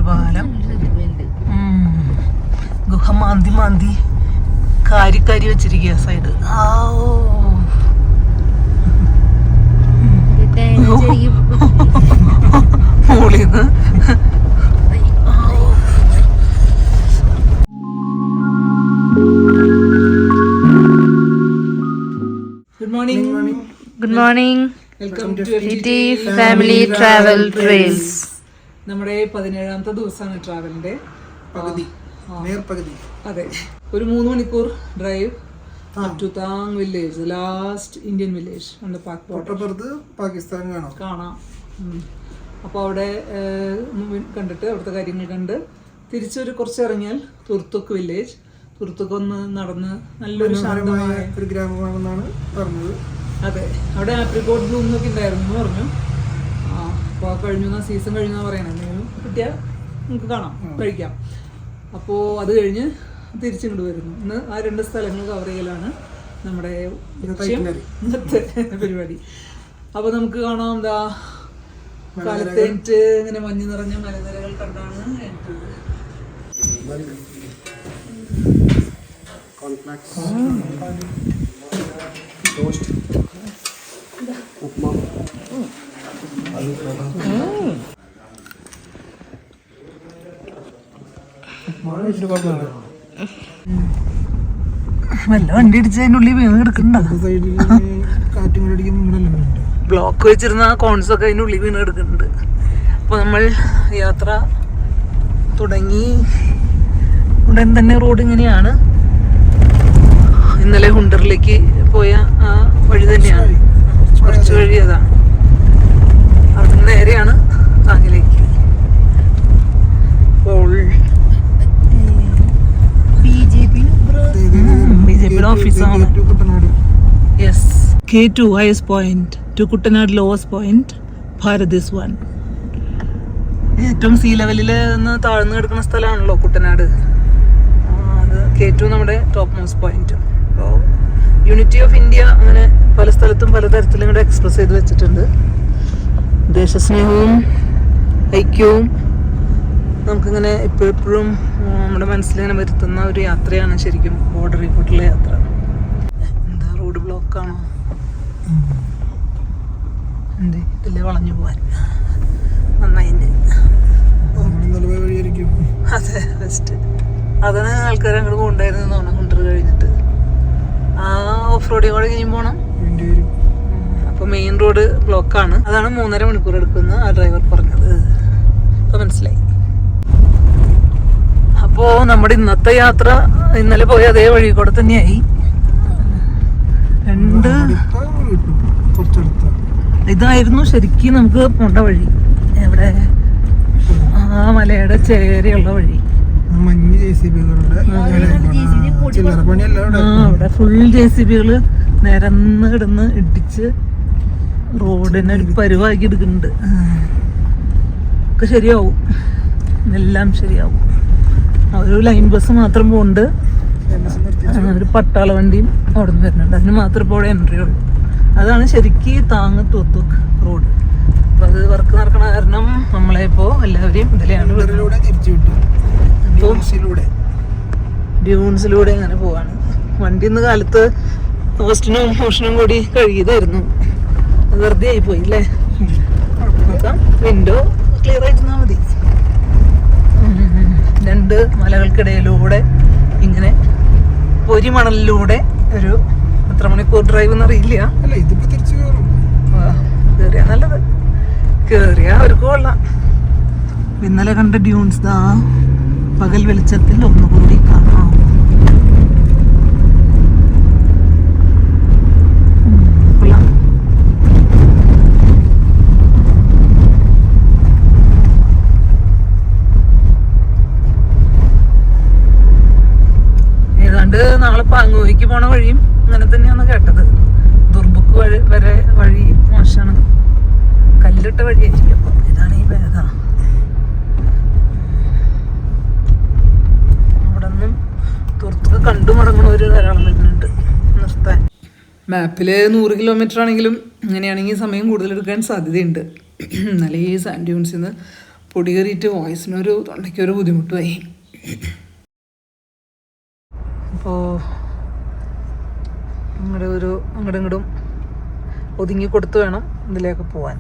പാലം. ഗുഹ മാന്തി മാന്തി കാരി വെച്ചിരിക്കുക സൈഡ്. മോളിന്ന് good morning welcome to family travel trails. നമ്മുടെ 17ാമത്തെ ദിവസമാണ് ട്രാവലിന്റെ പകുതി. അതെ, ഒരു 3 മണിക്കൂർ drive to Thang village, last Indian village Pakistan കാണാം. അപ്പോൾ അവിടെ കണ്ടിട്ട് അവിടുത്തെ കാര്യങ്ങൾ കണ്ട് തിരിച്ചൊരു കുറച്ച് ഇറങ്ങിയാൽ തുർത്തുക്ക് വില്ലേജ്. തുർത്തുക്ക് ഒന്ന് നടന്ന് നല്ലൊരു ശാന്തമായ ഒരു ഗ്രാമമാണെന്നാണ് പറഞ്ഞത്. അതെ, അവിടെ ആപ്രിക്കോട്ട് ബ്ലൂം എന്നൊക്കെ ഉണ്ടായിരുന്നു എന്ന് പറഞ്ഞു. അപ്പോൾ കഴിഞ്ഞു, സീസൺ കഴിഞ്ഞാൽ പറയണേ, എന്തെങ്കിലും കിട്ടിയാൽ നമുക്ക് കാണാം, കഴിക്കാം. അപ്പോൾ അത് കഴിഞ്ഞ് തിരിച്ചിങ്ങോട്ട് വരുന്നു. ഇന്ന് ആ 2 സ്ഥലങ്ങൾ കവർ ചെയ്യലാണ് നമ്മുടെ ഇന്നത്തെ പരിപാടി. അപ്പോൾ നമുക്ക് കാണാം, എന്താ കാലത്തേറ്റ് ഇങ്ങനെ മഞ്ഞ് നിറഞ്ഞ മലനിരകൾ കണ്ടാണ് വല്ല വണ്ടി ഇടിച്ചതിൻ്റെ ഉള്ളിൽ വീണ് കിടക്കണ്ട. ബ്ലോക്ക് വെച്ചിരുന്ന കോൺസ് ഒക്കെ അതിൻ്റെ ഉള്ളിൽ വീണ് കിടക്കുന്നുണ്ട്. അപ്പോൾ നമ്മൾ യാത്ര തുടങ്ങി. ഉടൻ തന്നെ റോഡ് ഇങ്ങനെയാണ്. ഇന്നലെ ഹുണ്ടറിലേക്ക് പോയ ആ വഴി തന്നെയാണ്, കുറച്ച് വഴി അതാണ്. അവിടെ നേരെയാണ് താങ്ങിലേക്ക്. അപ്പോൾ ബിജെപിയുടെ ഓഫീസാണ്. Yes, K2 highest point to Kuttanad lowest point, Bharat is 1. ഏറ്റവും സീ ലെവലിൽ നിന്ന് താഴ്ന്നു കിടക്കുന്ന സ്ഥലമാണല്ലോ കുട്ടനാട്. അത് K2 നമ്മുടെ ടോപ്പ് മോസ്റ്റ് പോയിന്റ്. അപ്പോൾ യൂണിറ്റി ഓഫ് ഇന്ത്യ അങ്ങനെ പല സ്ഥലത്തും പലതരത്തിലും ഇവിടെ എക്സ്പ്രസ് ചെയ്ത് വെച്ചിട്ടുണ്ട്. ദേശസ്നേഹവും ഐക്യവും നമുക്കിങ്ങനെ എപ്പോഴും നമ്മുടെ മനസ്സിലിങ്ങനെ വരുത്തുന്ന ഒരു യാത്രയാണ് ശരിക്കും ബോർഡർ റിപ്പോർട്ടിലെ യാത്ര. എന്താ റോഡ് ബ്ലോക്കാണോ? എന്തേ ഇതില്ലേ വളഞ്ഞു പോവാൻ നന്നായി. അതെ, ബെസ്റ്റ്. അതാണ് ആൾക്കാർ അങ്ങോട്ട് പോകണ്ടായിരുന്നു തോന്നണം. ഹുണ്ടർ കഴിഞ്ഞിട്ട് ആ ഓഫ് റോഡിൽ കൂടെ ഇനിയും പോകണം. അപ്പോൾ മെയിൻ റോഡ് ബ്ലോക്കാണ്. അതാണ് 3.5 മണിക്കൂർ എടുക്കുന്ന ആ ഡ്രൈവർ പറഞ്ഞത്. അപ്പോൾ മനസ്സിലായി. അപ്പോൾ നമ്മുടെ ഇന്നത്തെ യാത്ര ഇന്നലെ പോയ അതേ വഴി കൂടെ തന്നെയായി. ഇതായിരുന്നു ശരിക്കും നമുക്ക് പോണ്ട വഴി. എവിടെ? ആ മലയുടെ ചേരെയുള്ള വഴി. അവിടെ ഫുൾ JCB നിരന്ന് കിടന്ന് ഇടിച്ച് റോഡിനെ ഒരു പരുവാക്കി എടുക്കുന്നുണ്ട്. ഒക്കെ ശരിയാവും, എല്ലാം ശരിയാവും. ഒരു ലൈൻ ബസ് മാത്രം പോകുന്നുണ്ട്, ഒരു പട്ടാള വണ്ടിയും അവിടെ നിന്ന് വരുന്നുണ്ട്. അതിന് മാത്രമേ ഇപ്പോൾ അവിടെ എൻട്രി ഉള്ളൂ. അതാണ് ശരിക്കും താങ് തുർത്തുക്ക് റോഡ്. അപ്പോൾ അത് വർക്ക് നടക്കണ കാരണം നമ്മളെ ഇപ്പോൾ എല്ലാവരെയും ഇതിലെയാണ് ഡ്യൂൺസിലൂടെ അങ്ങനെ പോവാണ്. വണ്ടി ഇന്ന് കാലത്ത് ഹോസ്റ്റിനും മോഷനും കൂടി കഴുകിയതായിരുന്നു. വെറുതെ ആയി പോയി അല്ലേ. നോക്കാം, വിൻഡോ ക്ലിയർ ആയിരുന്നാൽ മതി. 2 മലകൾക്കിടയിലൂടെ ഇങ്ങനെ പൊരിമണലിലൂടെ ഒരു എത്ര മണിക്കൂർ ഡ്രൈവ് എന്നറിയില്ല. കേറിയാ നല്ലത്, കേറിയാ അവർക്ക് കൊള്ളാം. ഇന്നലെ കണ്ട ഡ്യൂൺസ് ദാ പകൽ വെളിച്ചത്തിൽ ഒന്നുകൂടി കാണാം. ഏതാണ്ട് നാളെ പാങ്ങോയ്ക്ക് പോണ വഴിയും അങ്ങനെ തന്നെയാണ് കേട്ടത്. ദുർബുക്ക് വരെ വഴി മോശമാണ്, കല്ലിട്ട വഴിയായിരിക്കും. അപ്പം ഇതാണ് ഈ വേദ. അവിടെ നിന്നും തുറത്തൊക്കെ കണ്ടു മടങ്ങണ ഒരു ധാരാളം വരുന്നുണ്ട് നിർത്താൻ. മാപ്പിൽ 100 കിലോമീറ്റർ ആണെങ്കിലും ഇങ്ങനെയാണെങ്കിൽ സമയം കൂടുതലെടുക്കാൻ സാധ്യതയുണ്ട്. എന്നാലും ഈ സാൻഡ് ഡ്യൂൺസിൽ നിന്ന് പൊടി കയറിയിട്ട് വോയിസിനൊരു തൊണ്ടയ്ക്കൊരു ബുദ്ധിമുട്ടുമായി. അപ്പോൾ അങ്ങോട്ടും ഒതുങ്ങി കൊടുത്ത് വേണം ഇതിലേക്ക് പോവാൻ.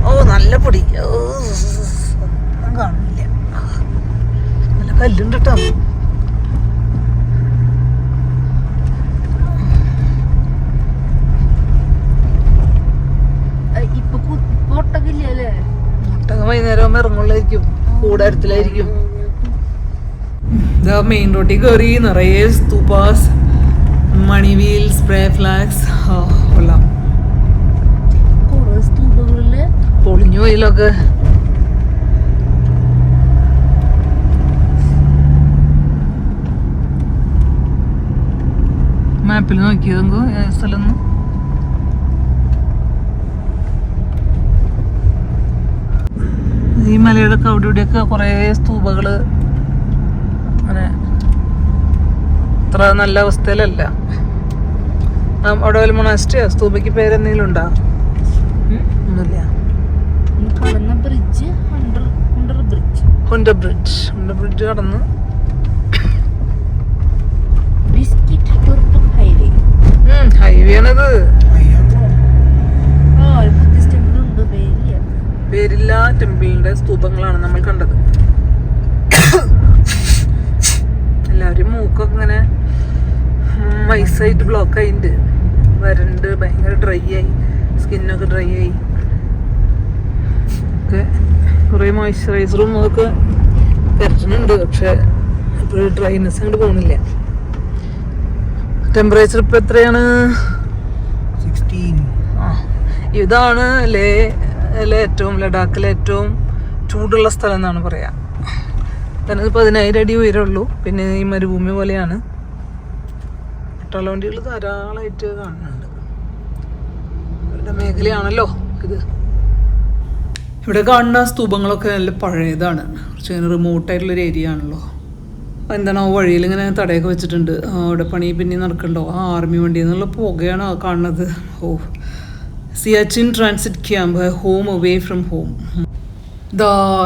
ഓ നല്ല പൊടി, കാണില്ല, നല്ല കല്ലുണ്ട് കേട്ടോ. ഒട്ടകം വൈകുന്നേരം ഇറങ്ങുള്ളായിരിക്കും, കൂടാരത്തിലായിരിക്കും. ഇതാ മെയിൻ റോഡിൽ കയറി നിറയെ സ്തൂപാസ്, മണി വീൽസ്, സ്പ്രേ ഫ്ലാഗ്സ്. കൊള്ളാം. പൊളിഞ്ഞു പോയിലൊക്കെ. മാപ്പിൽ നോക്കിയതെങ്കോ സ്ഥലം. ഈ മലയുടെ ഒക്കെ അവിടെ ഇവിടെയൊക്കെ കുറേ സ്തൂപകള് അങ്ങനെ അത്ര നല്ല അവസ്ഥയിലല്ല. അവിടെ വല്ല മൊണാസ്ട്രിയോ സ്തൂപയ്ക്ക് പേരെന്തെങ്കിലും ഉണ്ടോ? ഒന്നുമില്ല. ഹുണ്ടർ ബ്രിഡ്ജ് കടന്ന് ഹൈവേ ആണത്. പേരില്ല ടെമ്പിളിന്റെ സ്തൂപങ്ങളാണ് നമ്മൾ കണ്ടത്. എല്ലാവരും മൂക്കൊക്കെ ഇങ്ങനെ വയസ്സായിട്ട് ബ്ലോക്ക് ആയിട്ടുണ്ട്, വരണ്ട്, ഭയങ്കര ഡ്രൈ ആയി, സ്കിന്നൊക്കെ ഡ്രൈ ആയി. ഒക്കെ കുറേ മോയ്സ്ചറൈസറും അതൊക്കെ പറ്റുന്നുണ്ട്, പക്ഷെ ഇപ്പോൾ ഡ്രൈനെസ് അങ്ങോട്ട് പോകുന്നില്ല. ടെമ്പറേച്ചർ ഇപ്പം എത്രയാണ്? 16. ഇതാണ് ലഡാക്കിലെ ഏറ്റവും ചൂടുള്ള സ്ഥലം എന്നാണ് പറയാ. കാരണം 10,000 അടി ഉയരമുള്ളൂ. പിന്നെ ഈ മരുഭൂമി പോലെയാണ്. പട്ടാളവണ്ടികൾ ധാരാളമായിട്ട് കാണുന്നുണ്ട്. അവരുടെ മേഖലയാണല്ലോ ഇത്. ഇവിടെ കാണുന്ന സ്തൂപങ്ങളൊക്കെ നല്ല പഴയതാണ്, കുറച്ച് ഇങ്ങനെ റിമോട്ടായിട്ടുള്ളൊരു ഏരിയ ആണല്ലോ. എന്താണ് വഴിയിൽ ഇങ്ങനെ തടയൊക്കെ വെച്ചിട്ടുണ്ട്. അവിടെ പണി പിന്നെ നടക്കണ്ടോ? ആർമി വണ്ടി എന്നുള്ള പുകയാണ് കാണുന്നത്. Oh, Siachen transit camp, home away from home.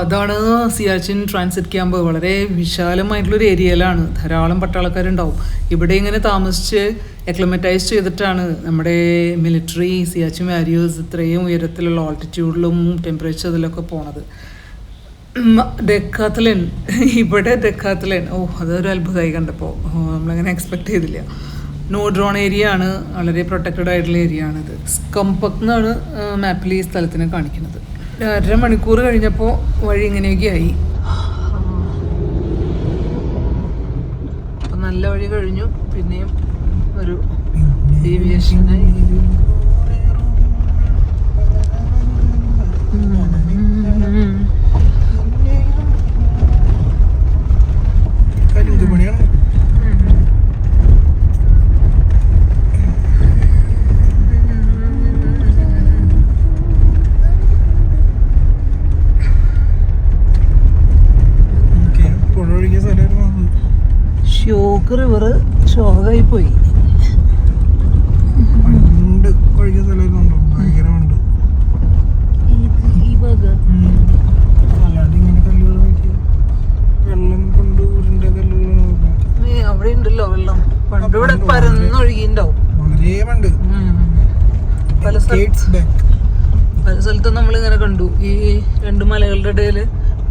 അതാണ് സിയാച്ചിൻ ട്രാൻസിറ്റ് ക്യാമ്പ്. വളരെ വിശാലമായിട്ടുള്ളൊരു ഏരിയയിലാണ്, ധാരാളം പട്ടാളക്കാരുണ്ടാവും. ഇവിടെ ഇങ്ങനെ താമസിച്ച് എക്ലമറ്റൈസ് ചെയ്തിട്ടാണ് നമ്മുടെ മിലിറ്ററി സിയാച്ചിൻ വാരിയേഴ്സ് ഇത്രയും ഉയരത്തിലുള്ള ഓൾട്ടിറ്റ്യൂഡിലും ടെമ്പറേച്ചർ ഇതിലൊക്കെ പോണത്. ഡെക്കാത്തലൻ, ഇവിടെ ഡെക്കാത്തലൻ, ഓ അതൊരു അത്ഭുതമായി കണ്ടപ്പോൾ. നമ്മളങ്ങനെ എക്സ്പെക്ട് ചെയ്തില്ല. നോ ഡ്രോൺ ഏരിയ ആണ്, വളരെ പ്രൊട്ടക്റ്റഡ് ആയിട്ടുള്ള ഏരിയ ആണിത്. സ്കംപക് എന്നാണ് മാപ്പിൽ ഈ സ്ഥലത്തിനെ കാണിക്കുന്നത്. 2.5 മണിക്കൂർ കഴിഞ്ഞപ്പോൾ വഴി ഇങ്ങനെയൊക്കെ ആയി. അപ്പം നല്ല വഴി കഴിഞ്ഞു. പിന്നെയും ഒരു ഡീവിയേഷനായി. ഷോക്ക് റിവർ ഷോക്കായി പോയി. അവിടെ ഉണ്ടല്ലോ വെള്ളം. പണ്ട് ഇവിടെ പരന്നൊഴുകിണ്ടാവും. പല സ്ഥലത്തും നമ്മളിങ്ങനെ കണ്ടു. ഈ 2 മലകളുടെ ഇടയിൽ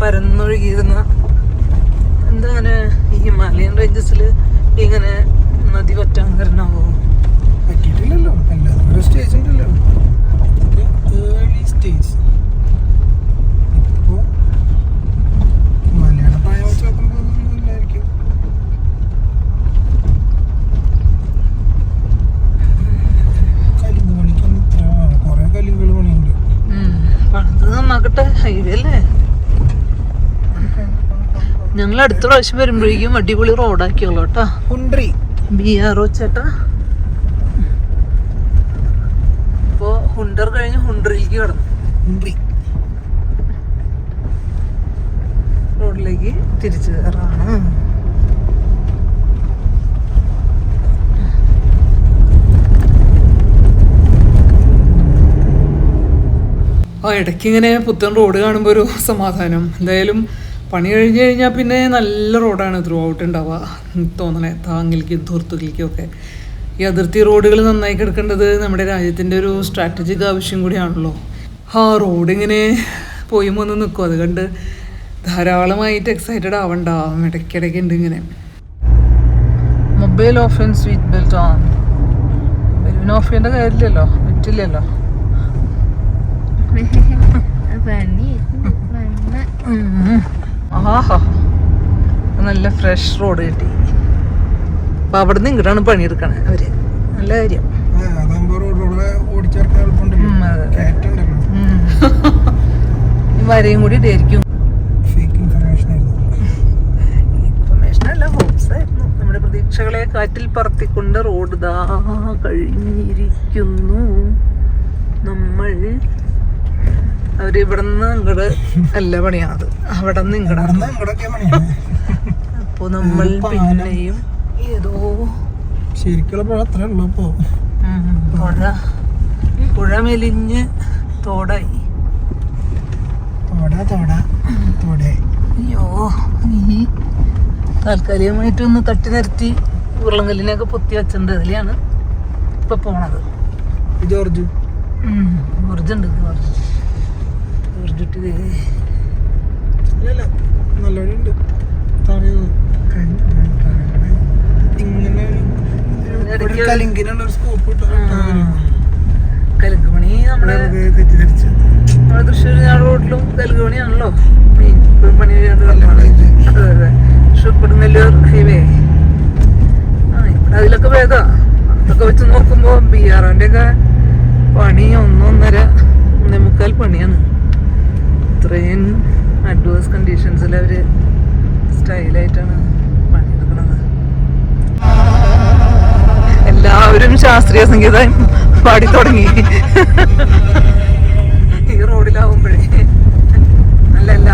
പരന്നൊഴുകിയിരുന്ന എന്താണ് ഈ ഹിമാലയൻ റേഞ്ചസിൽ ഇങ്ങനെ നദി പറ്റാൻ കാരണമാവോ? പറ്റിയിട്ടില്ലല്ലോ, എല്ലാവരും ഒരു സ്റ്റേജ് ഉണ്ടല്ലോ, ഏർലി സ്റ്റേജ്. ഇപ്പോൾ മലയാള പ്രായം വെച്ച് നോക്കുമ്പോൾ ഇല്ലായിരിക്കും. കലിങ്ക് പണിക്കൊന്നും ഇത്ര കുറെ കലിങ്കൾ പണിയുണ്ട്. പണിത് നന്നാക്കട്ടെ, ഹൈവേ അല്ലേ. ഞങ്ങൾ അടുത്ത പ്രാവശ്യം വരുമ്പോഴേക്കും അടിപൊളി റോഡാക്കിയുള്ളൂ കേട്ടാ. BRO ചേട്ടാ. ഇപ്പോ ഹുണ്ടർ കഴിഞ്ഞ് ഹുണ്ടറിലേക്ക് കടന്നു. റോഡിലേക്ക് തിരിച്ചു കയറാണ്. ഇടയ്ക്ക് ഇങ്ങനെ പുത്തൻ റോഡ് കാണുമ്പോൾ ഒരു സമാധാനം. എന്തായാലും പണി കഴിഞ്ഞ് കഴിഞ്ഞാൽ പിന്നെ നല്ല റോഡാണ് ത്രൂ ഔട്ട് ഉണ്ടാവുക തോന്നണേ, താങ്ങിലേക്കും തുർത്തുകളിലേക്കും ഒക്കെ. ഈ അതിർത്തി റോഡുകൾ നന്നായി കിടക്കേണ്ടത് നമ്മുടെ രാജ്യത്തിൻ്റെ ഒരു സ്ട്രാറ്റജിക് ആവശ്യം കൂടിയാണല്ലോ. റോഡ് ഇങ്ങനെ പോയി വന്ന് നിൽക്കും, അത് കണ്ട് ധാരാളമായിട്ട് എക്സൈറ്റഡ് ആവണ്ട. ഇടയ്ക്കിടയ്ക്ക് ഉണ്ട് ഇങ്ങനെ mobile of and sweet belt on. Balloon of ചെയ്യേണ്ട കാര്യമില്ലല്ലോ, പറ്റില്ലല്ലോ. ആഹാ, നല്ല ഫ്രഷ് റോഡ് കിട്ടി. അപ്പൊ അവിടെ നിന്ന് ഇങ്ങോട്ടാണ് പണിയെടുക്കണേ അവര്. നല്ല കാര്യം. വരെയും കൂടി ഇതായിരിക്കും. ഇൻഫർമേഷൻ അല്ല, ഹോപ്സ് ആയിരുന്നു. നമ്മുടെ പ്രതീക്ഷകളെ കാറ്റിൽ പറത്തിക്കൊണ്ട് റോഡ് ദാ കഴിഞ്ഞിരിക്കുന്നു. നമ്മൾ അവരിവിടുന്ന് ഇങ്ങോട്ട് അല്ല പണിയാത്, അവിടെ നിന്ന് ഇങ്ങോട്ടാണ്. അപ്പൊ നമ്മൾ പിന്നെയും ഏതോ ശരിക്കുള്ള അത്രേ ഉള്ളൂ. അപ്പോ പുഴ മെലിഞ്ഞ് തോടായി. അയ്യോ, ഈ താൽക്കാലികമായിട്ടൊന്ന് തട്ടി നിരത്തി ഉരുളങ്കല്ലിനെയൊക്കെ പൊത്തി വെച്ചിട്ടുണ്ട്. അതിലാണ് ഇപ്പൊ പോണത്. ജോർജ് ജോർജുണ്ട്, ജോർജിട്ട് നല്ലോണ്ട്. കലുങ്ക് പണി നമ്മുടെ തൃശ്ശൂർ റോഡിലും കലുങ്ക് പണിയാണല്ലോ മെയിൻ. ഇപ്പോഴും പണി ചെയ്യാണ്ട് അതെ അതെ. തൃശ്ശൂർ കൊടുങ്ങല്ലൂർ ഹൈവേ ഇവിടെ അതിലൊക്കെ ഭേദാ. അതൊക്കെ വെച്ച് നോക്കുമ്പോൾ BRന്റെ ഒക്കെ പണി 1.5-1.25 പണിയാണ്. ഇത്രയും അഡ്വേഴ്സ് കണ്ടീഷൻസിൽ അവര് സ്റ്റൈലായിട്ടാണ് പണിയെടുക്കുന്നത്. എല്ലാവരും ശാസ്ത്രീയ സംഗീതം പാടി തുടങ്ങി ഈ റോഡിലാവുമ്പോഴേ. അല്ലല്ല,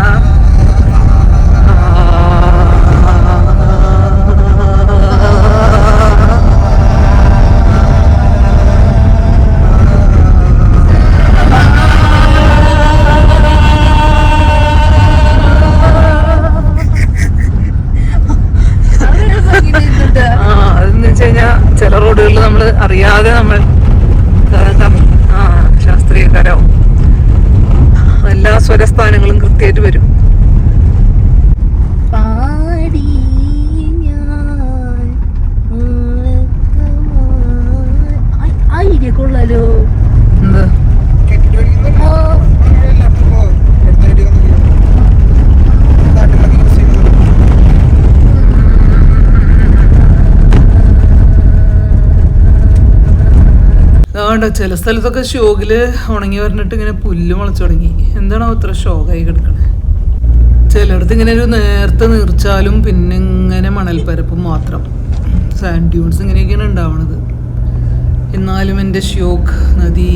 അതെന്ന് വെച്ച് കഴിഞ്ഞാൽ ചില റോഡുകളിൽ നമ്മൾ അറിയാതെ നമ്മൾ ശാസ്ത്രീയക്കാരാവും. എല്ലാ സ്വരസ്ഥാനങ്ങളും കൃത്യമായിട്ട് വരും. കൊള്ളാലോ. എന്ത് അതുകൊണ്ട് ചില സ്ഥലത്തൊക്കെ ഷോക്കില് ഉണങ്ങി പറഞ്ഞിട്ട് ഇങ്ങനെ പുല്ല് മുളച്ചു തുടങ്ങി. എന്താണോ ഇത്ര ഷോക്കായി കിടക്കണേ. ചിലയിടത്ത് ഇങ്ങനെ ഒരു നേരത്തെ നീർച്ചാലും പിന്നെ ഇങ്ങനെ മണൽപ്പരപ്പും മാത്രം. സാൻഡ് ഡ്യൂൺസ് ഇങ്ങനെയൊക്കെയാണ് ഉണ്ടാവണത്. എന്നാലും എൻ്റെ ഷ്യോക്ക് നദി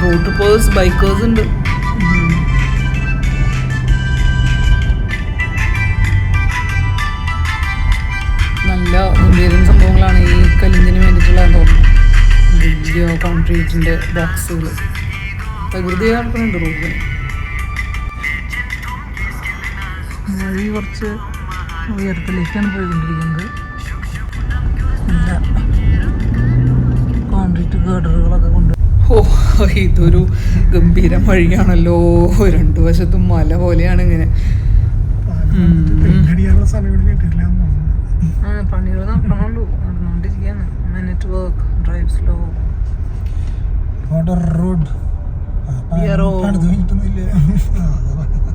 റോഡ് ട്രിപ്പേഴ്സ്, ബൈക്കേഴ്സ് ഉണ്ട്. നല്ല ഗംഭീരം സംഭവങ്ങളാണ് ഈ കലിഞ്ചിന് വേണ്ടിയിട്ടുള്ളതെന്ന് തോന്നുന്നു. വലിയ കോൺക്രീറ്റിൻ്റെ ബോക്സുകൾ പ്രകൃതി നടക്കുന്നുണ്ട് റോഡിൽ. വഴി കുറച്ച് ഉയരത്തിലേക്കാണ് പോയിക്കൊണ്ടിരിക്കുന്നത്. നല്ല കോൺക്രീറ്റ് ഗേഡറുകളൊക്കെ കൊണ്ട്. ഇതൊരു ഗംഭീരം വഴിയാണല്ലോ. രണ്ടു വശത്തും മല പോലെയാണ് ഇങ്ങനെ. പണികൾ നടക്കണുള്ളൂ, നടന്നുകൊണ്ടിരിക്കുകയാണ്. Minute work, drive slow.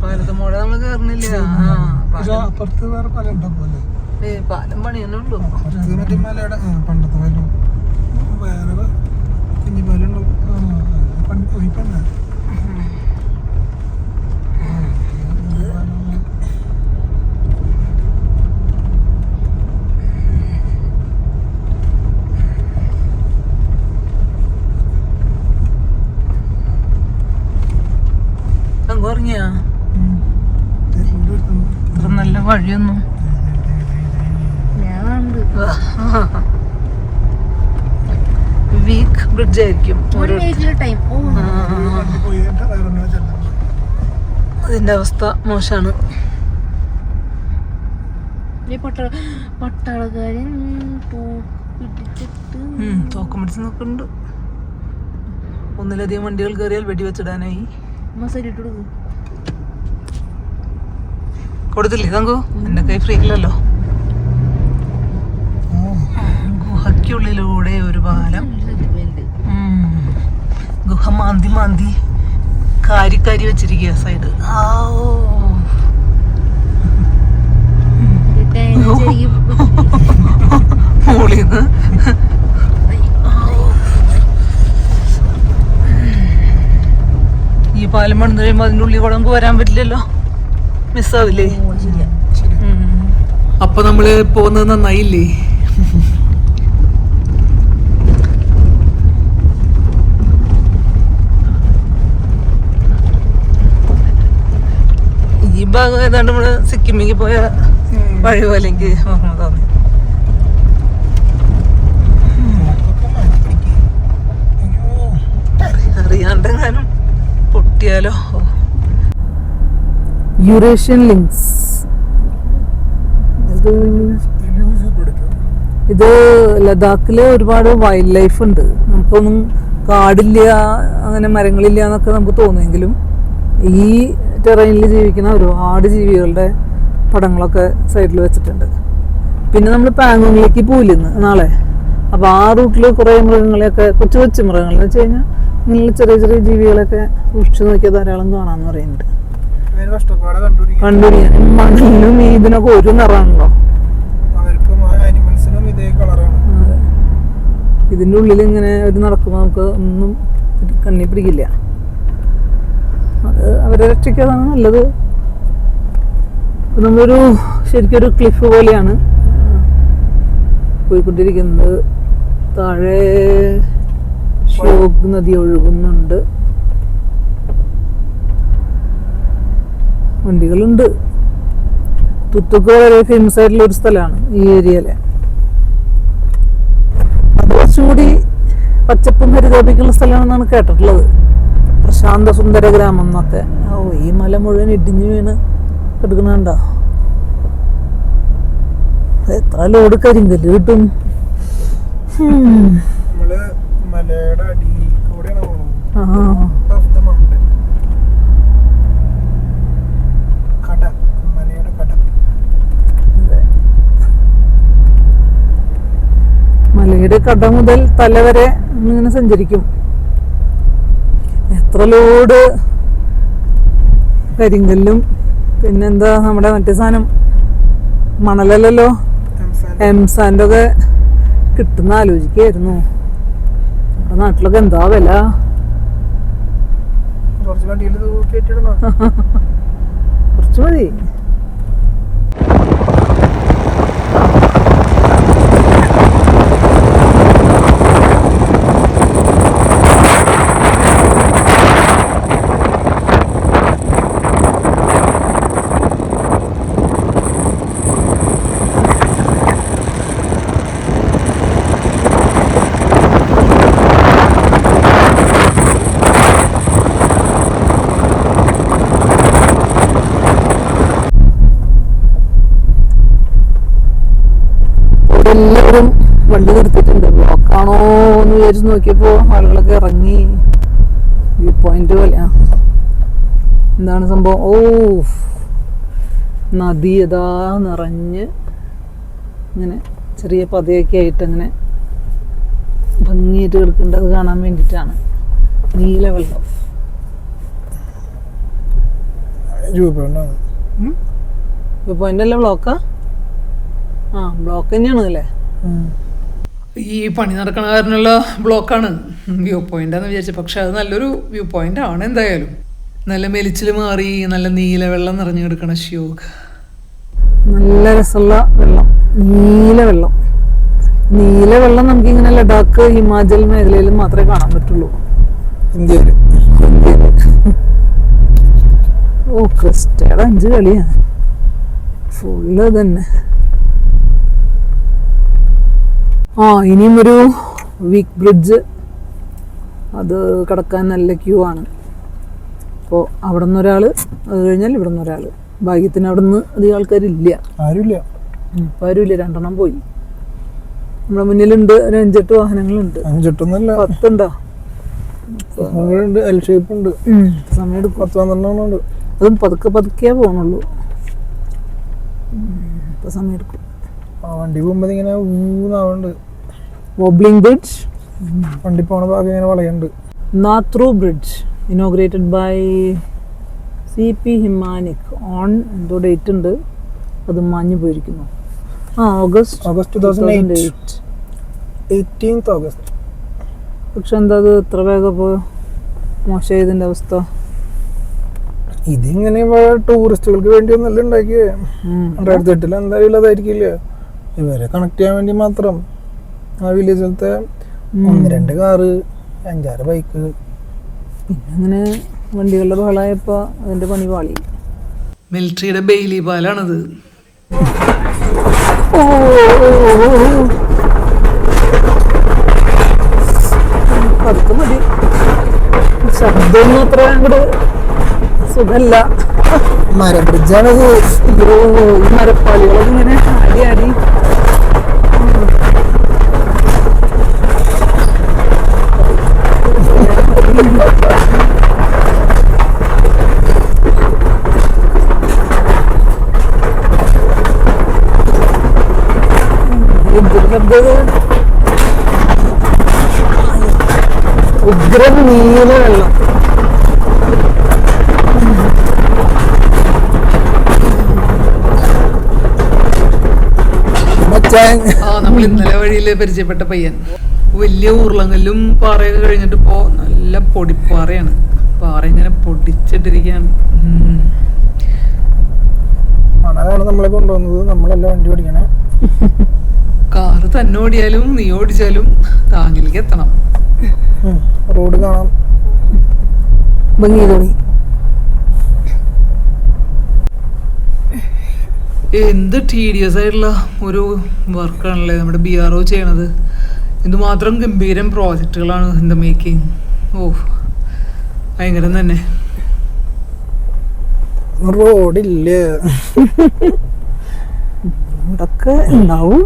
പാലത്ത് മോടെ നമ്മള് കേറണില്ല. പാലം പണി തന്നെ ഉള്ളൂ. പണ്ടത്തെ പാലും വേറെ കുഞ്ഞു പാലുണ്ടാവും. വഴിയൊന്നും. വീക്ക് ബ്രിഡ്ജ് ആയിരിക്കും അതിന്റെ അവസ്ഥ മോശമാണ്. പട്ടാളക്കാരൻ തോക്കം പിടിച്ച് നോക്കുന്നുണ്ട്. ഒന്നിലധികം വണ്ടികൾ കയറിയാൽ വെടിവെച്ചിടാനായി. കൊടുത്തില്ലേ തങ്കു? എന്റെ കൈ ഫ്രീ ഇല്ലല്ലോ. ഗുഹയ്ക്കുള്ളിലൂടെ ഒരു പാലം. ഗുഹ മാന്തി മാന്തി കാരി വെച്ചിരിക്കുക സൈഡ്. മോളിന്ന് ഈ പാലം പണിത് കഴിയുമ്പോ അതിൻ്റെ ഉള്ളിൽ കൂടെ നമുക്ക് വരാൻ പറ്റില്ലല്ലോ, മിസ്സാവില്ലേ? അപ്പൊ നമ്മള് പോകുന്നത് നന്നായില്ലേ? ഈ ഭാഗം ഏതാണ്ട് നമ്മള് സിക്കിമിക്ക് പോയ വഴി പോലെ എനിക്ക് തോന്നി. അറിയാണ്ടെങ്ങാനും പൊട്ടിയാലോ. Eurasian lynx. ഇത് ലഡാക്കില് ഒരുപാട് വൈൽഡ് ലൈഫ് ഉണ്ട്. നമുക്കൊന്നും കാടില്ല, അങ്ങനെ മരങ്ങളില്ല എന്നൊക്കെ നമുക്ക് തോന്നുമെങ്കിലും ഈ ടെറൈനിൽ ജീവിക്കുന്ന ഒരുപാട് ജീവികളുടെ പടങ്ങളൊക്കെ സൈഡിൽ വെച്ചിട്ടുണ്ട്. പിന്നെ നമ്മൾ പാങ്ങോങ്ങിലേക്ക് പോയില്ലെന്ന് നാളെ. അപ്പോൾ ആ റൂട്ടിൽ കുറേ മൃഗങ്ങളെയൊക്കെ, കൊച്ചു മൃഗങ്ങളെന്ന് വെച്ച് കഴിഞ്ഞാൽ ഇങ്ങനെയുള്ള ചെറിയ ജീവികളൊക്കെ സൂക്ഷിച്ചു നോക്കിയാൽ ധാരാളം കാണാമെന്ന് പറയുന്നുണ്ട്. കണ്ടുപിടിക്കാൻ മണലിനും ഇതിനൊക്കെ ഒരു നിറമാണല്ലോ. ഇതിൻ്റെ ഉള്ളിൽ ഇങ്ങനെ ഒരു നടക്കുമ്പോൾ നമുക്ക് ഒന്നും കണ്ണി പിടിക്കില്ല. അത് അവരെ രക്ഷിക്കാതാണ് നല്ലത്. നമ്മളൊരു ശരിക്കൊരു ക്ലിഫ് പോലെയാണ് പോയിക്കൊണ്ടിരിക്കുന്നത്. താഴെ ഷോഗ് നദി ഒഴുകുന്നുണ്ട്. വണ്ടികളുണ്ട്. തുത്തുക്ക് വളരെ ഫേമസ് ആയിട്ടുള്ള ഒരു സ്ഥലമാണ് ഈ ഏരിയയിലെ. അത് കുറച്ചുകൂടി പച്ചപ്പും ഹരിതോപിക്കുള്ള സ്ഥലമാണെന്നാണ് കേട്ടിട്ടുള്ളത്. പ്രശാന്ത സുന്ദര ഗ്രാമം എന്നൊക്കെ. ഈ മല മുഴുവൻ ഇടിഞ്ഞു വീണ് എടുക്കണുണ്ടോ? എത്ര ലോഡ് കരിങ്കല്ല് കിട്ടും? മലയുടെ കട മുതൽ തല വരെ ഇങ്ങനെ സഞ്ചരിക്കും. എത്ര ലോഡ് കരിങ്കല്ലും പിന്നെന്താ നമ്മുടെ മറ്റേ സാധനം മണലല്ലോ, എംസാൻ്റെ ഒക്കെ കിട്ടുന്ന ആലോചിക്കായിരുന്നു. നമ്മുടെ നാട്ടിലൊക്കെ എന്താ വില? കുറച്ച് മതി. എല്ലാവരും വണ്ടി നിർത്തിയിട്ടുണ്ട്. ബ്ലോക്കാണോ എന്ന് വിചാരിച്ച് നോക്കിയപ്പോൾ ആളുകളൊക്കെ ഇറങ്ങി. വ്യൂ പോയിന്റ് പോലെ. എന്താണ് സംഭവം? നദി യഥാ നിറഞ്ഞ് ഇങ്ങനെ ചെറിയ പതയൊക്കെ ആയിട്ട് അങ്ങനെ ഭംഗിയായിട്ട് കിടക്കുന്നുണ്ട്. അത് കാണാൻ വേണ്ടിയിട്ടാണ്. നീല വെള്ളം. വ്യൂ പോയിന്റ് അല്ലേ ബ്ലോക്കാ? ബ്ലോക്ക് തന്നെയാണ് അല്ലേ? ഈ പണി നടക്കണ കാരണമുള്ള ബ്ലോക്കാണ് വ്യൂ പോയിന്റാന്ന് വിചാരിച്ചു. പക്ഷെ അത് നല്ലൊരു വ്യൂ പോയിന്റ് ആണ്. എന്തായാലും നല്ല മെലിച്ചിൽ മാറി നല്ല നീല വെള്ളം നിറഞ്ഞു കിടക്കണ ഷ്യോഗ്. നല്ല രസമുള്ള വെള്ളം, നീല വെള്ളം. നീല വെള്ളം നമുക്കിങ്ങനെ ലഡാക്ക് ഹിമാചൽ മേഖലയിൽ മാത്രമേ കാണാൻ പറ്റുള്ളൂ. ഇന്ത്യയില് ക്രിസ്റ്റയുടെ 5 കളിയാണ്. ഫുള്ള് തന്നെ. ഇനിയും ഒരു വീക്ക് ബ്രിഡ്ജ്, അത് കടക്കാൻ നല്ല ക്യൂ ആണ്. അപ്പോൾ അവിടെ നിന്ന് ഒരാൾ, അത് കഴിഞ്ഞാൽ ഇവിടെ നിന്ന് ഒരാൾ. ഭാഗ്യത്തിന് അവിടെ നിന്ന് അധികം ആൾക്കാരില്ല, ആരുമില്ല. ഇപ്പം ആരുമില്ല, 2 പോയി. നമ്മുടെ മുന്നിലുണ്ട് ഒരു 5-8 വാഹനങ്ങളുണ്ട്. 5-8 10 എൽ ഷേപ്പ് ഉണ്ട്. സമയം എടുക്കും. 10-12 ഉണ്ട്. അതും പതുക്കെ പോകണുള്ളൂ. ഇപ്പം സമയം എടുക്കും. വണ്ടി പോകുമ്പോൾ ഇങ്ങനെ ഊന്നാവുണ്ട്. വോബ്ലിംഗ് ബ്രിഡ്ജ്, വണ്ടി പോണ ഭാഗം ഇങ്ങനെ വളയുണ്ട്. നാത്രൂ bridge inaugurated by CP Himank on എന്തോ ഡേറ്റ് ഉണ്ട്, അത് മാഞ്ഞു പോയിരിക്കുന്നു. ഓഗസ്റ്റ് 2008. 18th August. പക്ഷെ എന്താ അത് ഇത്ര വേഗം പോയോ? മോശമായതിൻ്റെ അവസ്ഥ. ഇതിങ്ങനെ ടൂറിസ്റ്റുകൾക്ക് വേണ്ടി ഒന്നല്ല ഉണ്ടാക്കിയേ. 2008 എന്തായാലും അതായിരിക്കില്ല. ഇവരെ കണക്ട് ചെയ്യാൻ വേണ്ടി മാത്രം. ആ വില്ലേജിലത്തെ 1-2 കാറ്, 5-6 ബൈക്ക്, പിന്നെ അങ്ങനെ വണ്ടികളുടെ ബഹളമായപ്പോൾ അതിൻ്റെ പണി പാളി. മിലിറ്ററിയുടെ ബെയിലി പാലാണത്. പതുക്കെ മതി, ശബ്ദമൊന്നും അത്ര അങ്ങോട്ട് സുഖല്ല. മര ബ്രിഡ്ജാണത്. ഈ മരപ്പാളികളൊക്കെ ഇങ്ങനെ ആടി ഉഗ്രം നീല വെള്ളം. നമ്മൾ ഇന്നലെ വഴിയില് പരിചയപ്പെട്ട പയ്യൻ വലിയ ഉരുളങ്കല്ലും പാറയൊക്കെ കഴിഞ്ഞിട്ട് ഇപ്പോ നല്ല പൊടിപ്പാറയാണ്. പാറ ഇങ്ങനെ പൊടിച്ചിട്ടിരിക്കുകയാണ്. മണലാണ് നമ്മളെ കൊണ്ടുവന്നത്. നമ്മളല്ല വണ്ടി ഓടിക്കണേ. കാറ് തന്നെ ഓടിയാലും നീ ഓടിച്ചാലും താങ്ങിലേക്ക് എത്തണം. റോഡ് കാണാം, ഭംഗി തോന്നി. എന്ത് ടീഡിയസ് ആയിട്ടുള്ള ഒരു വർക്കാണല്ലേ നമ്മുടെ BRO ചെയ്യണത്. എന്തുമാത്രം ഗംഭീരം പ്രോജക്റ്റുകളാണ് ഇൻ ദ മേക്കിംഗ്. ഭയങ്കരം തന്നെ. റോഡില്ല, ഇവിടൊക്കെ ഉണ്ടാവും.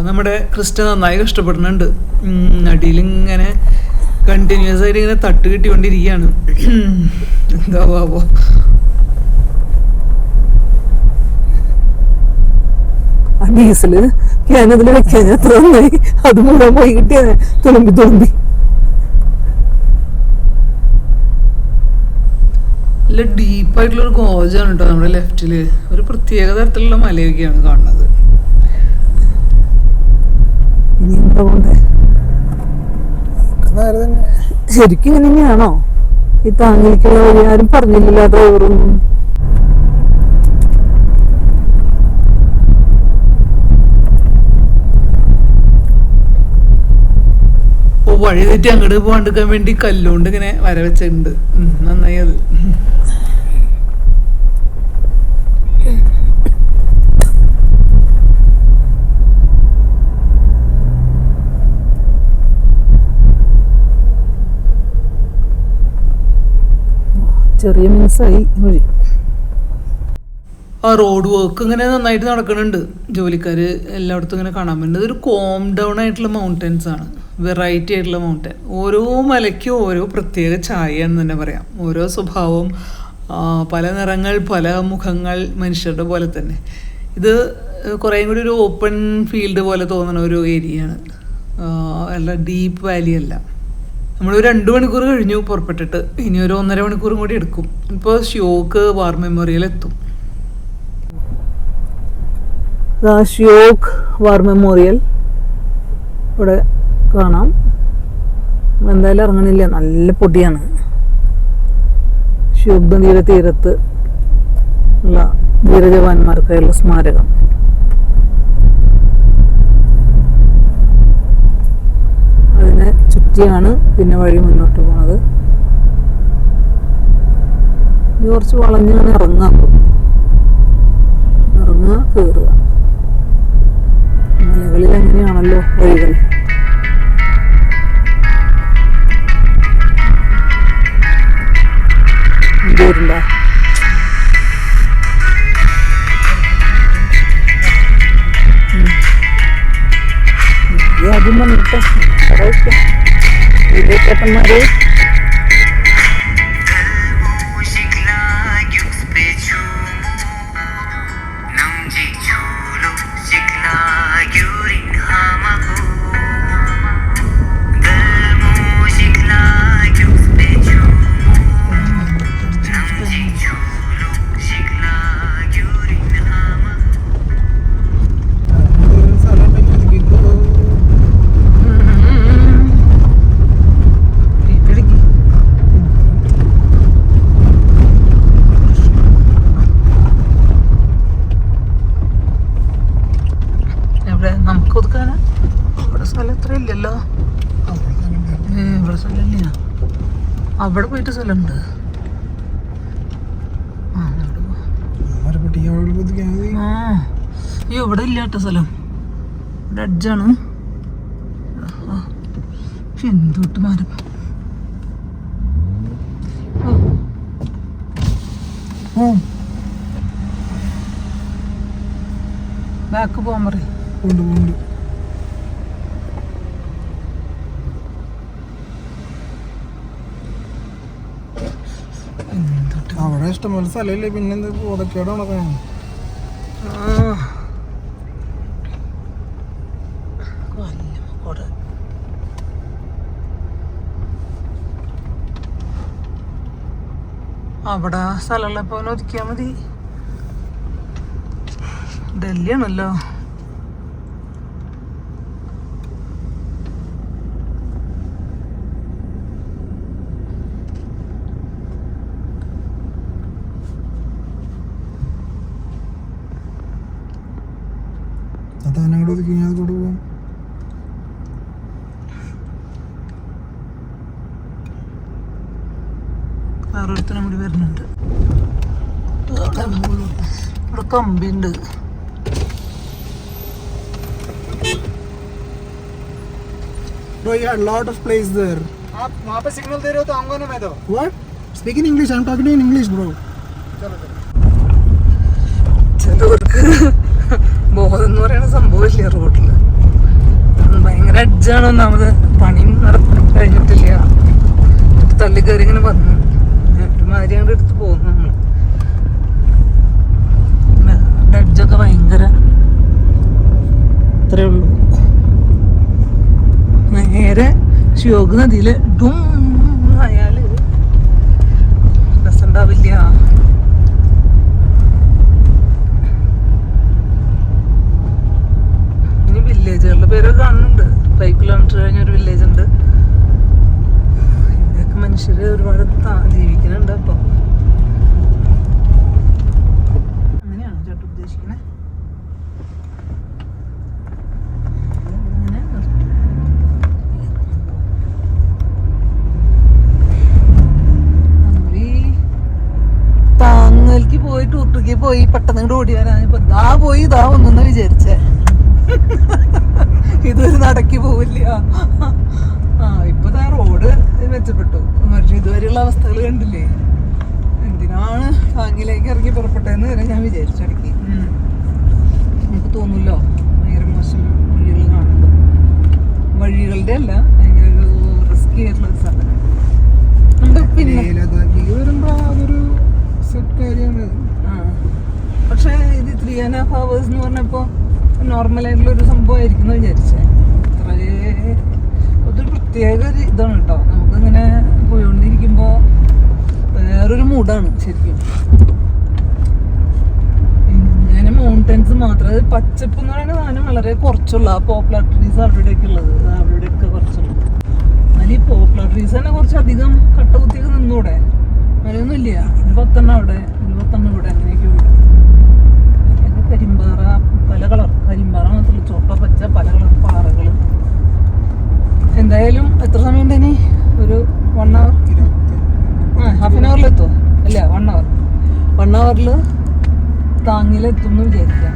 നമ്മുടെ ക്രിസ്റ്റ നന്നായി കഷ്ടപ്പെടുന്നുണ്ട്. അടിയിലിങ്ങനെ കണ്ടിന്യൂസ് ആയിട്ട് ഇങ്ങനെ തട്ട് കിട്ടിക്കൊണ്ടിരിക്കുകയാണ്. എന്താ പാവോ. ആ ഡീസല് ഞാനതിൽ വെക്കാൻ എത്ര നന്നായി. അത് മുഴുവൻ പോയി കിട്ടിയത് തുളുമ്പി. നല്ല ഡീപ്പായിട്ടുള്ളൊരു ഗോജാണ് കേട്ടോ നമ്മുടെ ലെഫ്റ്റില്. ഒരു പ്രത്യേക തരത്തിലുള്ള മലയൊക്കെയാണ് കാണുന്നത്. ഇനി എന്താ പോണ്ടേ? ശരിക്കും ഇങ്ങനെ തന്നെയാണോ ഈ താങ്ങിലേക്കുള്ള വഴി? ആരും പറഞ്ഞില്ല ഡ്രൈവറൊന്നും. വഴി തെറ്റി അങ്ങോട്ട് പോകാണ്ടിരിക്കാൻ വേണ്ടി കല്ലുകൊണ്ട് ഇങ്ങനെ വര വെച്ചിട്ടുണ്ട്. നന്നായി അത്. ചെറിയ മിനിസായി വഴി. ആ റോഡ് വർക്ക് ഇങ്ങനെ നന്നായിട്ട് നടക്കുന്നുണ്ട്. ജോലിക്കാര് എല്ലായിടത്തും ഇങ്ങനെ കാണാൻ പറ്റുന്നത്. ഒരു കോം ഡൗൺ ആയിട്ടുള്ള മൗണ്ടൻസ് ആണ്, വെറൈറ്റി ആയിട്ടുള്ള മൗണ്ടൻ. ഓരോ മലയ്ക്കും ഓരോ പ്രത്യേക ചായയാണെന്ന് തന്നെ പറയാം. ഓരോ സ്വഭാവം, പല നിറങ്ങൾ, പല മുഖങ്ങൾ, മനുഷ്യരുടെ പോലെ തന്നെ. ഇത് കുറേ കൂടി ഒരു ഓപ്പൺ ഫീൽഡ് പോലെ തോന്നുന്ന ഒരു ഏരിയയാണ്. അല്ല ഡീപ്പ് വാലി അല്ല. നമ്മളൊരു 2 മണിക്കൂർ കഴിഞ്ഞു പുറപ്പെട്ടിട്ട്. ഇനി ഒരു 1.5 മണിക്കൂറും കൂടി എടുക്കും. ഇപ്പോൾ ഷ്യോക്ക് വാർ മെമ്മോറിയൽ എത്തും. ഷ്യോക്ക് വാർ മെമ്മോറിയൽ ഇവിടെ കാണാം. എന്തായാലും ഇറങ്ങണില്ല, നല്ല പൊടിയാണ്. ഷ്യോക്ക് നദിയുടെ തീരത്ത് ഉള്ള ധീരജവാന്മാർക്കായുള്ള സ്മാരകം. അതിനെ ചുറ്റിയാണ് പിന്നെ വഴി മുന്നോട്ട് പോകുന്നത്. ഇത് കുറച്ച് വളഞ്ഞാണ് ഇറങ്ങുക കയറുക. മലകളിൽ എങ്ങനെയാണല്ലോ വഴികൾ. ദൂരണ്ട ആദ്യം വന്നിട്ട് ചേട്ടന്മാര് നമുക്ക് ഒതുക്കാനാ? അവിടെ സ്ഥലം എത്ര ഇല്ലല്ലോ. ഇവിടെ സ്ഥലമില്ല. അവിടെ പോയിട്ട് സ്ഥലമുണ്ട്. അയ്യോ ഇവിടെ ഇല്ല കേട്ടോ സ്ഥലം. ഇവിടെ അഡ്ജാണ്. എന്തൊട്ട് മരം. ബാക്ക് പോകാൻ പറയും. അവിടെ ഇഷ്ടംപോലെ സ്ഥലമില്ലേ, പിന്നെന്ത് ബോധക്കേട് നടക്കാൻ. അവിടെ സ്ഥലമുള്ളപ്പോ ഒതുക്കിയാ മതി. ഡൽഹിയാണല്ലോ. അതങ്ങോട്ട് ഒതുക്കി ഞാൻ കൂടെ പോകും. വേറൊരുത്തനും കൂടി വരുന്നുണ്ട്. ഇവിടെ കമ്പിണ്ട്. Bro, you had a lot of place there. आप वहाँ पे सिग्नल दे रहे हो तो आऊँगा ना मैं तो. What? Speak in English. I'm talking to you in English, bro. ചിലവർക്ക് ബോധം എന്ന് പറയുന്ന സംഭവമില്ല റോഡിൽ. ഭയങ്കര അഡ്ജാണ്. ഒന്നാമത് പണിയും കഴിഞ്ഞിട്ടില്ല. തള്ളിക്കയറി ഇങ്ങനെ വന്നു ഒരുമാതിരി അങ്ങോട്ട് എടുത്ത് പോകുന്നു നമ്മൾ. അഡ്ജൊക്കെ ഭയങ്കര അത്രേ ഉള്ളൂ. നേരെ ശിവോഗ് നദിയില് ഡും ആയാല് രസമുണ്ടാവില്ല. ഇനി വില്ലേജുകളുടെ പേരൊക്കെ കാണുന്നുണ്ട്. 5 കിലോമീറ്റർ കഴിഞ്ഞൊരു വില്ലേജ് ഉണ്ട്. ഇവിടെയൊക്കെ മനുഷ്യര് ഒരുപാട് ജീവിക്കുന്നുണ്ട്. അപ്പൊ അങ്ങനെയാണ് ചേട്ടൻ ഉദ്ദേശിക്കണേ. താങ്ങൽക്ക് പോയി ടൂർട്ടുക്ക് പോയി പെട്ടെന്ന് ഇങ്ങോട്ട് ഓടി വരാൻ ദാ പോയി ഇതാ ഒന്നെന്ന് വിചാരിച്ചേ. ഇതൊരു നടക്കി പോവില്ല. ഇപ്പൊ ദാ റോഡ് മെച്ചപ്പെട്ടു. പക്ഷെ ഇതുവരെയുള്ള അവസ്ഥകൾ കണ്ടില്ലേ. എന്തിനാണ് താങ്ങിലേക്ക് ഇറങ്ങി പുറപ്പെട്ടതെന്ന് വരെ ഞാൻ വിചാരിച്ചടക്കി. നമുക്ക് തോന്നൂല്ലോ ഭയങ്കര മോശം വഴികൾ കാണുമ്പോൾ. വഴികളുടെ അല്ല, ഭയങ്കര ഒരു റിസ്കി ആയിട്ടുള്ള ഒരു സാധനം. പിന്നെ വരുമ്പോ അതൊരു പക്ഷെ ഇത് 3.5 hours എന്ന് പറഞ്ഞപ്പോ നോർമലായിട്ടുള്ള ഒരു സംഭവമായിരിക്കും എന്ന് വിചാരിച്ചേ. അത്രേ അതൊരു പ്രത്യേക ഒരു ഇതാണ് കേട്ടോ. നമുക്കിങ്ങനെ പോയിക്കൊണ്ടിരിക്കുമ്പോ വേറൊരു മൂഡാണ് ശരിക്കും. ഇങ്ങനെ മൗണ്ടൻസ് മാത്രം. അത് പച്ചപ്പ് എന്ന് പറയുന്ന സാധനം വളരെ കുറച്ചുള്ള ആ പോപ്പുലർ ട്രീസ് അവിടെയൊക്കെ ഉള്ളത്. അവിടെയൊക്കെ കുറച്ചുള്ളത്. എന്നാൽ ഈ പോപ്പുലർ ട്രീസ് തന്നെ കുറച്ചധികം കട്ട കുത്തിയൊക്കെ നിന്നൂടെ? മരമൊന്നുമില്ല. 10 അവിടെ 10 ഇവിടെ അങ്ങനെയൊക്കെ ഉണ്ട്. കരിമ്പാറ പല കളർ. കരിമ്പാറ മാത്രമല്ല, ചുവപ്പ പച്ച പല കളർ പാറകൾ. എന്തായാലും എത്ര സമയം ഉണ്ട് ഇനി? ഒരു 1 hour. Half an അവറിലെത്തോ? അല്ല 1 hour. ഹവറിൽ താങ്ങിലെത്തും എന്ന് വിചാരിക്കാം.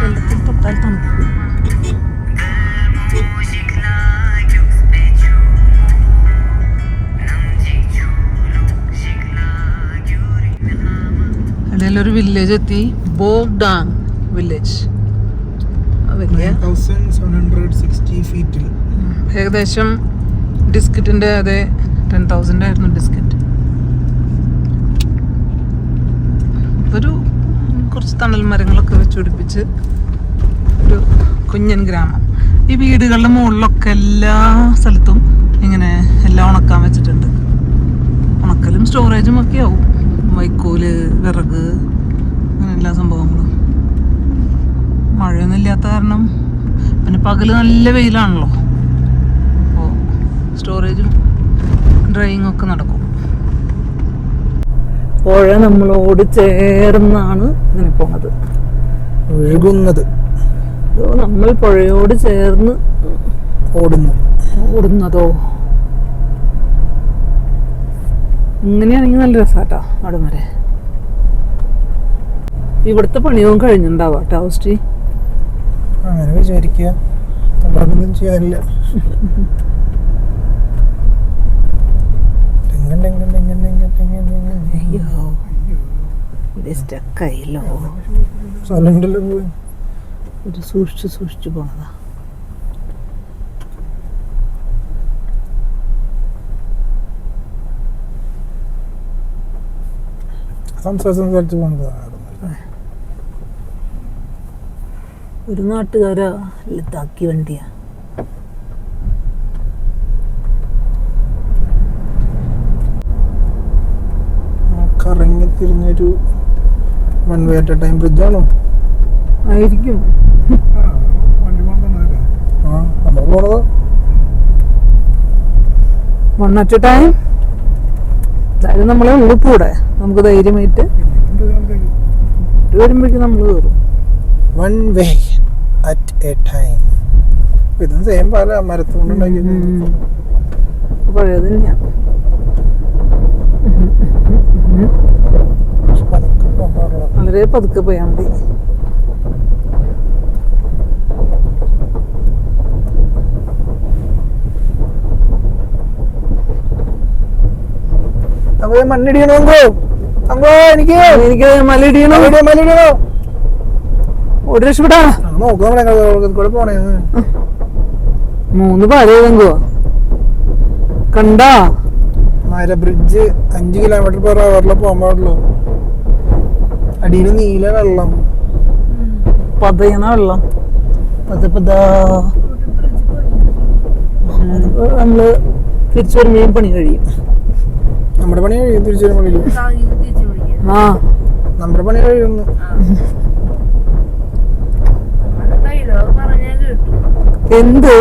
വെള്ളത്തിൽ തൊട്ടാൽ തണുപ്പ്. ഇടയിലൊരു വില്ലേജ് എത്തി, ബോഗ്ഡാങ് വില്ലേജ്. വലിയ 1760 ഫീറ്റിൽ ഏകദേശം ഡിസ്കറ്റിൻ്റെ അതെ 10,000 ആയിരുന്നു ഡിസ്കറ്റ്. ഒരു കുറച്ച് തണൽ മരങ്ങളൊക്കെ വെച്ച് പിടിപ്പിച്ച് ഒരു കുഞ്ഞൻ ഗ്രാമം. ഈ വീടുകളുടെ മുകളിലൊക്കെ എല്ലാ സ്ഥലത്തും ഇങ്ങനെ എല്ലാം ഉണക്കാൻ വെച്ചിട്ടുണ്ട്. ഉണക്കലും സ്റ്റോറേജും ഒക്കെ ആവും. വൈക്കോല്, വിറക്, അങ്ങനെ എല്ലാ സംഭവങ്ങളും. മഴയൊന്നും ഇല്ലാത്ത കാരണം പിന്നെ പകല് നല്ല വെയിലാണല്ലോ, അപ്പോൾ സ്റ്റോറേജും ഡ്രൈയിങ് ഒക്കെ നടക്കും. പുഴ നമ്മളോട് ചേർന്നാണ് ഇങ്ങനെ പോണത്, ഒഴുകുന്നത്. നമ്മൾ പുഴയോട് ചേർന്ന് ഓടുന്നതോ. ഇങ്ങനെയാണെങ്കിൽ നല്ല രസാട്ടോ അവിടെ വരെ. ഇവിടുത്തെ പണിയും കഴിഞ്ഞിട്ടുണ്ടാവാ കേട്ടോ ഹോസ്റ്റി. അങ്ങനെ വിചാരിക്കുക, നമ്മളൊന്നും ചെയ്യാനില്ല. അയ്യോ ഇത് സ്റ്റക്കായില്ലോ. സ്ഥലമുണ്ടല്ലോ പോയി. ഒരു സൂക്ഷിച്ചു പോണതാ. സംസാരിച്ച് പോണതാ. ഒരു നാട്ടുകാരാ ലത്താക്കി വണ്ടിയാ. കറങ്ങി തിരിഞ്ഞൊരു one way at a time ബ്രിഡ്ജാണോ? ആയിരിക്കും. നമ്മൾ പോണത് വൺ അറ്റ് എ ടൈം. അതായത് നമ്മളെ ഉള്ളിപ്പൂടെ നമുക്ക് ധൈര്യമായിട്ട് വരുമ്പോഴേക്കും നമ്മൾ കയറും. One way at a time. ഇതും സെയിം പല മരത്തുകൊണ്ടുണ്ടാക്കി പഴയത് തന്നെയാ. വളരെ പതുക്കെ പോയാൽ മതി. മണ്ണിടിയണോ എനിക്ക് മലയിടിയണോ ഒരു രക്ഷപ്പെടാ. നോക്കാം പോണേ. 3 പാല തങ്കോ കണ്ടാ. മര ബ്രിഡ്ജ് 5 km/h പോകാൻ പാടുള്ളൂ. അടിയിൽ നീല വെള്ളം, പതയണ വെള്ളം. നമ്മള് തിരിച്ചു വരുമ്പോഴും പണി കഴിയും. നമ്മുടെ പണി കഴിയും. തിരിച്ചു വരുമ്പോൾ നമ്മുടെ പണി കഴിയുന്നു. എന്ത്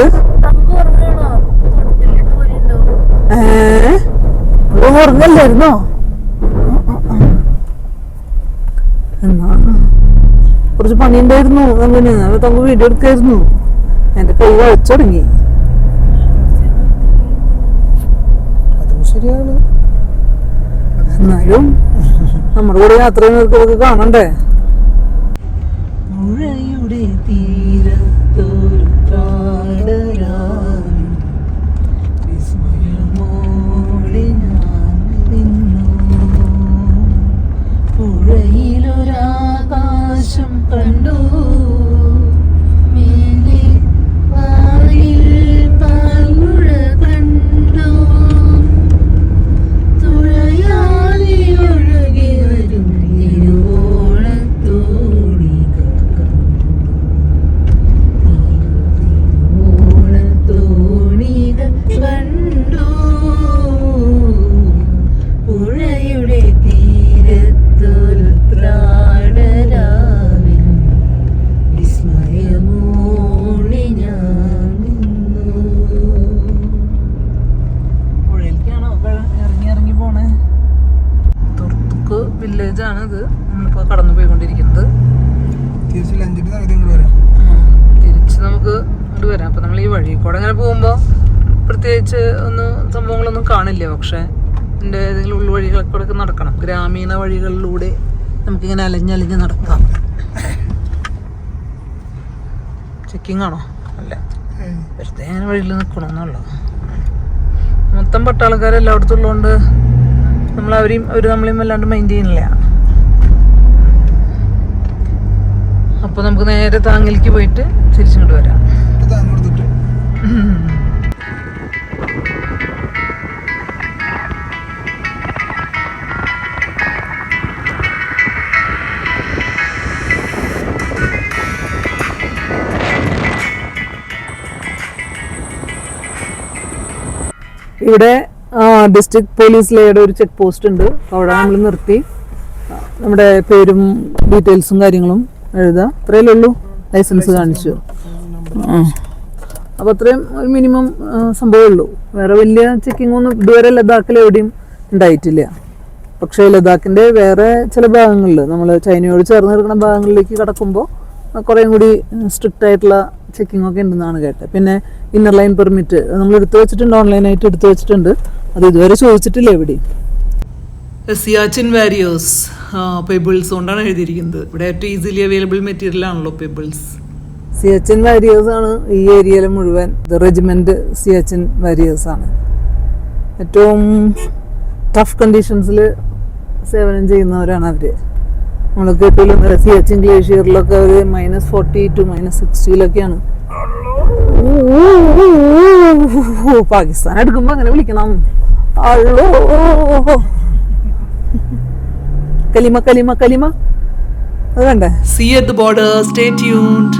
ഉറങ്ങല്ലായിരുന്നോ? എന്നാ കുറച്ച് പണിയുണ്ടായിരുന്നു. അങ്ങനെ തങ്ക വീഡിയോ എടുക്കായിരുന്നു. എന്റെ കൈ വഴച്ചുടങ്ങി. അതും ശരിയാണ്. എന്നാലും നമ്മുടെ കൂടെ യാത്ര ചെയ്യുന്നവർക്കൊക്കെ കാണണ്ടേ. മുഴയുടെ തീരത്തൊരു വിസ്മയമോടെ ഞാൻ നിന്നു. പുഴയിലൊരാകാശം കണ്ടു. പുഴയുടെ തീരത്തൊരു ത്രാട വില്ലേജാണ് ഇത് നമ്മളിപ്പോൾ കടന്നു പോയിക്കൊണ്ടിരിക്കുന്നത്. തിരിച്ച് ലഞ്ചിന് സമയത്ത് ഇങ്ങോട്ട് വരാം. തിരിച്ച് നമുക്ക് ഇങ്ങോട്ട് വരാം. അപ്പം നമ്മൾ ഈ വഴി കൂടെ അങ്ങനെ പോകുമ്പോൾ പ്രത്യേകിച്ച് സംഭവങ്ങളൊന്നും കാണില്ല. പക്ഷേ എൻ്റെ ഏതെങ്കിലും ഉൾവഴികളൊക്കെ കൂടെ നടക്കണം. ഗ്രാമീണ വഴികളിലൂടെ നമുക്കിങ്ങനെ അലഞ്ഞലിഞ്ഞ് നടക്കാം. ചെക്കിംഗ് ആണോ? അല്ല, വെറുതെ അങ്ങനെ വഴിയിൽ നിൽക്കണമെന്നുള്ളൂ. മൊത്തം പട്ടാളക്കാരെല്ലായിടത്തും ഉള്ളതുകൊണ്ട് അവർ നമ്മളെയും വല്ലാണ്ട് മൈൻഡ് ചെയ്യുന്നില്ല. അപ്പോൾ നമുക്ക് നേരെ താങ്ങിലേക്ക് പോയിട്ട് തിരിച്ചിങ്ങോട്ട് വരാം. ഇവിടെ ഡിസ്ട്രിക്ട് പോലീസ് ലേയുടെ ഒരു ചെക്ക് പോസ്റ്റ് ഉണ്ട്. അവിടെ നമ്മൾ നിർത്തി നമ്മുടെ പേരും ഡീറ്റെയിൽസും കാര്യങ്ങളും എഴുതാം. അത്രയല്ലേ ഉള്ളൂ. ലൈസൻസ് കാണിച്ചു. അപ്പോൾ അത്രയും ഒരു മിനിമം സംഭവമേ ഉള്ളൂ. വേറെ വലിയ ചെക്കിംഗ് ഒന്നും ഇതുവരെ ലഡാക്കിൽ എവിടെയും ഉണ്ടായിട്ടില്ല. പക്ഷേ ലഡാക്കിൻ്റെ വേറെ ചില ഭാഗങ്ങളിൽ നമ്മൾ ചൈനയോട് ചേർന്ന് കിടക്കുന്ന ഭാഗങ്ങളിലേക്ക് കടക്കുമ്പോൾ കുറേയും കൂടി സ്ട്രിക്റ്റ് ആയിട്ടുള്ള ചെക്കിംഗ് ഒക്കെ ഉണ്ടെന്നാണ് കേട്ടത്. പിന്നെ ഇന്നർ ലൈൻ പെർമിറ്റ് നമ്മൾ എടുത്തു വെച്ചിട്ടുണ്ട്, ഓൺലൈനായിട്ട് എടുത്തു വെച്ചിട്ടുണ്ട്. അത് ഇതുവരെ ചോദിച്ചിട്ടില്ല എവിടെയും. സിയാച്ചിൻ വാരിയേഴ്സ് പെബിൾസ് കൊണ്ടാണ് എഴുതിയിരിക്കുന്നത്. ഇവിടെ ഏറ്റവും ഈസിലി അവൈലബിൾ മെറ്റീരിയൽ ആണല്ലോ പെബിൾസ്. സിയാച്ചിൻ വാരിയേഴ്സ് ആണ് ഈ ഏരിയയിലെ മുഴുവൻ. റെജിമെന്റ് സിയാച്ചിൻ വാരിയേഴ്സ് ആണ്. ഏറ്റവും ടഫ് കണ്ടീഷൻസിൽ സേവനം ചെയ്യുന്നവരാണ് അവർ. നമ്മൾ കേട്ടില്ല, സിയാച്ചിൻ ഗ്ലേഷ്യറിലൊക്കെ അവർ -40 to -60 പാകിസ്ഥാൻ എടുക്കുമ്പോ അങ്ങനെ വിളിക്കണം. അള്ളോ കലിമ കലിമ കലിമ അത് വേണ്ടേ? See you at the border. Stay tuned.